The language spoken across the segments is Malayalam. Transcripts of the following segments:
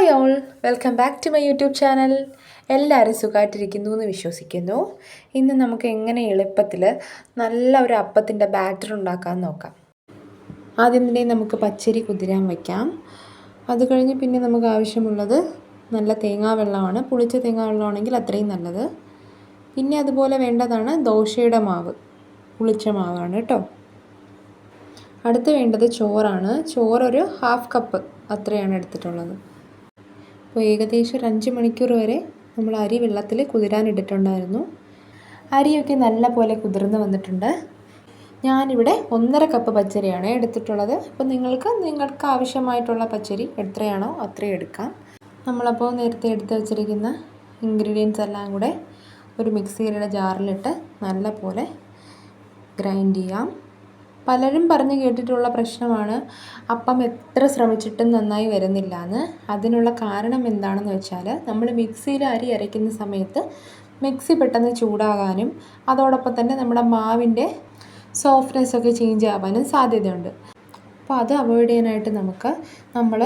Hi all, welcome back to my YouTube channel. എല്ലാവരും സുഖമായിട്ടിരിക്കുന്നു എന്ന് വിശ്വസിക്കുന്നു. ഇന്ന് നമുക്ക് എങ്ങനെ എളുപ്പത്തിൽ നല്ല ഒരു അപ്പത്തിൻ്റെ ബാറ്റർ ഉണ്ടാക്കാൻ നോക്കാം. ആദ്യം തന്നെ നമുക്ക് പച്ചരി കുതിരാൻ വയ്ക്കാം. അത് കഴിഞ്ഞ് പിന്നെ നമുക്ക് ആവശ്യമുള്ളത് നല്ല തേങ്ങാവെള്ളമാണ്. പുളിച്ച തേങ്ങാവെള്ളമാണെങ്കിൽ അത്രയും നല്ലത്. പിന്നെ അതുപോലെ വേണ്ടതാണ് ദോശയുടെ മാവ്, പുളിച്ച മാവാണ് കേട്ടോ. അടുത്ത് വേണ്ടത് ചോറാണ്. ചോറൊരു 1/2 കപ്പ് അത്രയാണ് എടുത്തിട്ടുള്ളത്. അപ്പോൾ ഏകദേശം ഒരു 5 മണിക്കൂർ വരെ നമ്മൾ അരി വെള്ളത്തിൽ കുതിരാനിട്ടിട്ടുണ്ടായിരുന്നു. അരിയൊക്കെ നല്ല പോലെ കുതിർന്ന് വന്നിട്ടുണ്ട്. ഞാനിവിടെ 1.5 കപ്പ് പച്ചരിയാണ് എടുത്തിട്ടുള്ളത്. അപ്പോൾ നിങ്ങൾക്ക് ആവശ്യമായിട്ടുള്ള പച്ചരി എത്രയാണോ അത്രയും എടുക്കാം. നമ്മളപ്പോൾ നേരത്തെ എടുത്ത് വെച്ചിരിക്കുന്ന ഇൻഗ്രീഡിയൻസ് എല്ലാം കൂടെ ഒരു മിക്സിയുടെ ജാറിലിട്ട് നല്ല പോലെ ഗ്രൈൻഡ് ചെയ്യാം. പലരും പറഞ്ഞ് കേട്ടിട്ടുള്ള പ്രശ്നമാണ് അപ്പം എത്ര ശ്രമിച്ചിട്ടും നന്നായി വരുന്നില്ല എന്ന്. അതിനുള്ള കാരണം എന്താണെന്ന് വെച്ചാൽ നമ്മൾ മിക്സിയിൽ അരി അരയ്ക്കുന്ന സമയത്ത് മിക്സി പെട്ടെന്ന് ചൂടാകാനും അതോടൊപ്പം തന്നെ നമ്മുടെ മാവിൻ്റെ സോഫ്റ്റ്നെസ്സൊക്കെ ചേഞ്ച് ആവാനും സാധ്യതയുണ്ട്. അപ്പോൾ അത് അവോയ്ഡ് ചെയ്യാനായിട്ട് നമ്മൾ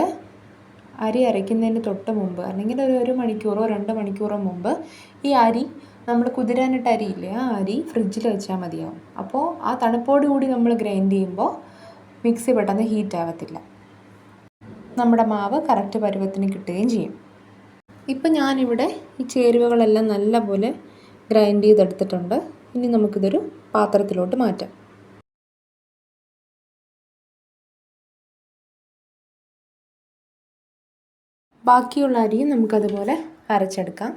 അരി അരയ്ക്കുന്നതിന് തൊട്ട് മുമ്പ് അല്ലെങ്കിൽ ഒരു മണിക്കൂറോ 2 മണിക്കൂറോ മുമ്പ് ഈ അരി നമ്മൾ കുതിരാനിട്ട അരിയില്ലേ, ആ അരി ഫ്രിഡ്ജിൽ വെച്ചാൽ മതിയാവും. അപ്പോൾ ആ തണുപ്പോട് കൂടി നമ്മൾ ഗ്രൈൻഡ് ചെയ്യുമ്പോൾ മിക്സി പെട്ടെന്ന് ഹീറ്റ് ആവത്തില്ല. നമ്മുടെ മാവ് കറക്റ്റ് പരുവത്തിന് കിട്ടുകയും ചെയ്യും. ഇപ്പം ഞാനിവിടെ ഈ ചേരുവകളെല്ലാം നല്ലപോലെ ഗ്രൈൻഡ് ചെയ്തെടുത്തിട്ടുണ്ട്. ഇനി നമുക്കിതൊരു പാത്രത്തിലോട്ട് മാറ്റാം. ബാക്കിയുള്ള അരിയും നമുക്കതുപോലെ അരച്ചെടുക്കാം.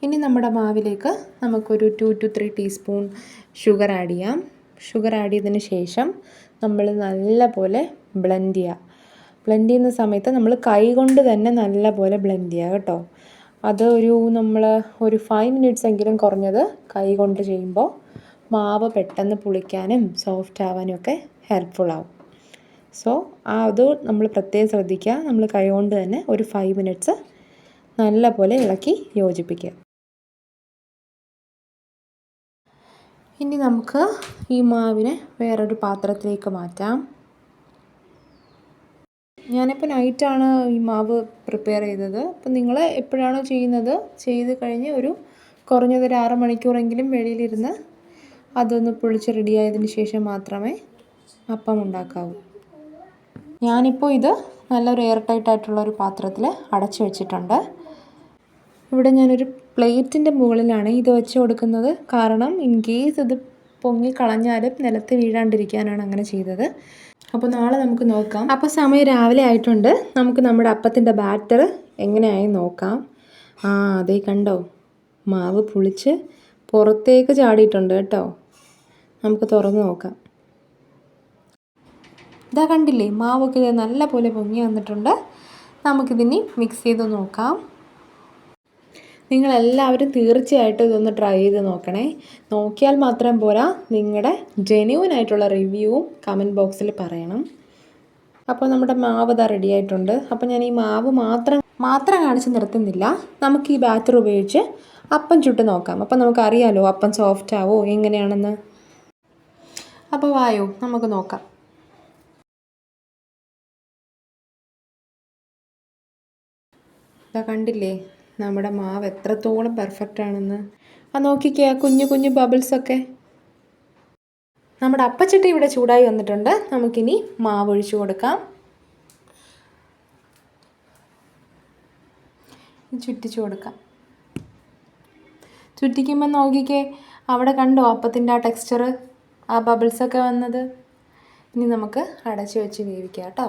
ഇനി നമ്മുടെ മാവിലേക്ക് നമുക്കൊരു 2 to 3 ടീസ്പൂൺ ഷുഗർ ആഡ് ചെയ്യാം. ഷുഗർ ആഡ് ചെയ്തതിന് ശേഷം നമ്മൾ നല്ല പോലെ ബ്ലെൻഡ് ചെയ്യുക. ബ്ലെൻഡ് ചെയ്യുന്ന സമയത്ത് നമ്മൾ കൈ കൊണ്ട് തന്നെ നല്ല പോലെ ബ്ലെൻഡ് ചെയ്യുക കേട്ടോ. അത് നമ്മൾ ഒരു 5 മിനിറ്റ്സ് എങ്കിലും കുറഞ്ഞത് കൈ കൊണ്ട് ചെയ്യുമ്പോൾ മാവ് പെട്ടെന്ന് പുളിക്കാനും സോഫ്റ്റ് ആവാനും ഒക്കെ ഹെൽപ്ഫുള്ളാവും. സോ അത് നമ്മൾ പ്രത്യേകം ശ്രദ്ധിക്കുക. നമ്മൾ കൈ കൊണ്ട് തന്നെ ഒരു 5 മിനിറ്റ്സ് നല്ല പോലെ ഇളക്കി യോജിപ്പിക്കുക. ഇനി നമുക്ക് ഈ മാവിനെ വേറൊരു പാത്രത്തിലേക്ക് മാറ്റാം. ഞാനിപ്പോൾ നൈറ്റാണ് ഈ മാവ് പ്രിപ്പയർ ചെയ്തത്. അപ്പം നിങ്ങൾ എപ്പോഴാണോ ചെയ്യുന്നത് ചെയ്ത് കഴിഞ്ഞ് കുറഞ്ഞത് 6 മണിക്കൂറെങ്കിലും വെളിയിലിരുന്ന് അതൊന്ന് പൊളിച്ച് റെഡിയായതിന് ശേഷം മാത്രമേ അപ്പം ഉണ്ടാക്കാവൂ. ഞാനിപ്പോൾ ഇത് നല്ലൊരു എയർ ടൈറ്റായിട്ടുള്ളൊരു പാത്രത്തിൽ അടച്ചു വെച്ചിട്ടുണ്ട്. ഇവിടെ ഞാനൊരു പ്ലേറ്റിൻ്റെ മുകളിലാണ് ഇത് വെച്ച് കൊടുക്കുന്നത്. കാരണം ഇൻ കേസ് ഇത് പൊങ്ങിക്കളഞ്ഞാലും നിലത്ത് വീഴാണ്ടിരിക്കാനാണ് അങ്ങനെ ചെയ്തത്. അപ്പോൾ നാളെ നമുക്ക് നോക്കാം. അപ്പോൾ സമയം രാവിലെ ആയിട്ടുണ്ട്. നമുക്ക് നമ്മുടെ അപ്പത്തിൻ്റെ ബാറ്റർ എങ്ങനെയായി നോക്കാം. അതേ കണ്ടോ, മാവ് പുളിച്ച് പുറത്തേക്ക് ചാടിയിട്ടുണ്ട് കേട്ടോ. നമുക്ക് തുറന്ന് നോക്കാം. ഇതാ കണ്ടില്ലേ, മാവൊക്കെ ഇത് നല്ല പോലെ പൊങ്ങി വന്നിട്ടുണ്ട്. നമുക്കിതിനി മിക്സ് ചെയ്ത് നോക്കാം. നിങ്ങളെല്ലാവരും തീർച്ചയായിട്ടും ഇതൊന്ന് ട്രൈ ചെയ്ത് നോക്കണേ. നോക്കിയാൽ മാത്രം പോരാ, നിങ്ങളുടെ ജെന്യൂൻ ആയിട്ടുള്ള റിവ്യൂവും കമൻറ്റ് ബോക്സിൽ പറയണം. അപ്പോൾ നമ്മുടെ മാവ് ഇതാ റെഡി ആയിട്ടുണ്ട്. അപ്പോൾ ഞാൻ ഈ മാവ് മാത്രം കാണിച്ച് നിർത്തുന്നില്ല. നമുക്ക് ഈ ബാറ്റർ ഉപയോഗിച്ച് അപ്പം ചുട്ട് നോക്കാം. അപ്പം നമുക്കറിയാലോ അപ്പം സോഫ്റ്റ് ആവോ എങ്ങനെയാണെന്ന്. അപ്പോൾ വായോ നമുക്ക് നോക്കാം. ഇതാ കണ്ടില്ലേ നമ്മുടെ മാവ് എത്രത്തോളം പെർഫെക്റ്റ് ആണെന്ന്. നോക്കിക്കേ, കുഞ്ഞു കുഞ്ഞു ബബിൾസൊക്കെ. നമ്മുടെ അപ്പച്ചട്ടി ഇവിടെ ചൂടായി വന്നിട്ടുണ്ട്. നമുക്കിനി മാവ് ഒഴിച്ചു കൊടുക്കാം. ചുറ്റിച്ചു കൊടുക്കാം. ചുറ്റിക്കുമ്പോൾ നോക്കിക്കേ, അവിടെ കണ്ടോ അപ്പത്തിൻ്റെ ആ ടെക്സ്ചർ, ആ ബബിൾസൊക്കെ വന്നത്. ഇനി നമുക്ക് അടച്ചു വെച്ച് വേവിക്കാം കേട്ടോ.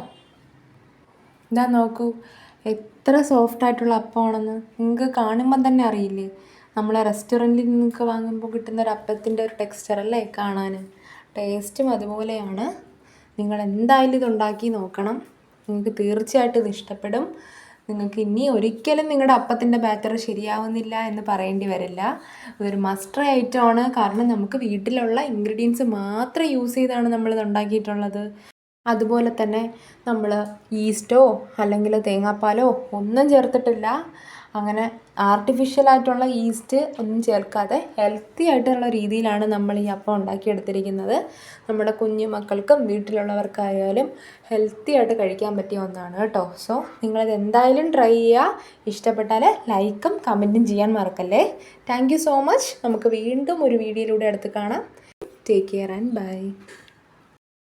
ഇതാ നോക്കൂ, എത്ര സോഫ്റ്റായിട്ടുള്ള അപ്പമാണെന്ന് നിങ്ങൾക്ക് കാണുമ്പം തന്നെ അറിയില്ലേ. നമ്മളെ റെസ്റ്റോറൻറ്റിൽ നിന്നൊക്കെ വാങ്ങുമ്പോൾ കിട്ടുന്നൊരു അപ്പത്തിൻ്റെ ഒരു ടെക്സ്ചർ അല്ലേ കാണാൻ. ടേസ്റ്റും അതുപോലെയാണ്. നിങ്ങൾ എന്തായാലും ഇതുണ്ടാക്കി നോക്കണം. നിങ്ങൾക്ക് തീർച്ചയായിട്ടും ഇത് ഇഷ്ടപ്പെടും. നിങ്ങൾക്ക് ഇനി ഒരിക്കലും നിങ്ങളുടെ അപ്പത്തിൻ്റെ ബാറ്റർ ശരിയാവുന്നില്ല എന്ന് പറയേണ്ടി വരില്ല. ഇതൊരു മസ്റ്റ് ട്രൈ ഐറ്റമാണ്. കാരണം നമുക്ക് വീട്ടിലുള്ള ഇൻഗ്രീഡിയൻസ് മാത്രം യൂസ് ചെയ്താണ് നമ്മളിത് ഉണ്ടാക്കിയിട്ടുള്ളത്. അതുപോലെ തന്നെ നമ്മൾ ഈസ്റ്റോ അല്ലെങ്കിൽ തേങ്ങാപ്പാലോ ഒന്നും ചേർത്തിട്ടില്ല. അങ്ങനെ ആർട്ടിഫിഷ്യലായിട്ടുള്ള ഈസ്റ്റ് ഒന്നും ചേർക്കാതെ ഹെൽത്തി ആയിട്ടുള്ള രീതിയിലാണ് നമ്മൾ ഈ അപ്പം ഉണ്ടാക്കിയെടുത്തിരിക്കുന്നത്. നമ്മുടെ കുഞ്ഞു മക്കൾക്കും വീട്ടിലുള്ളവർക്കായാലും ഹെൽത്തി ആയിട്ട് കഴിക്കാൻ പറ്റിയ ഒന്നാണ് കേട്ടോ. സോ നിങ്ങളിത് എന്തായാലും ട്രൈ ചെയ്യുക. ഇഷ്ടപ്പെട്ടാൽ ലൈക്കും കമൻറ്റും ചെയ്യാൻ മറക്കല്ലേ. Thank you so much. നമുക്ക് വീണ്ടും ഒരു വീഡിയോയിലൂടെ അടുത്ത് കാണാം. Take care and by.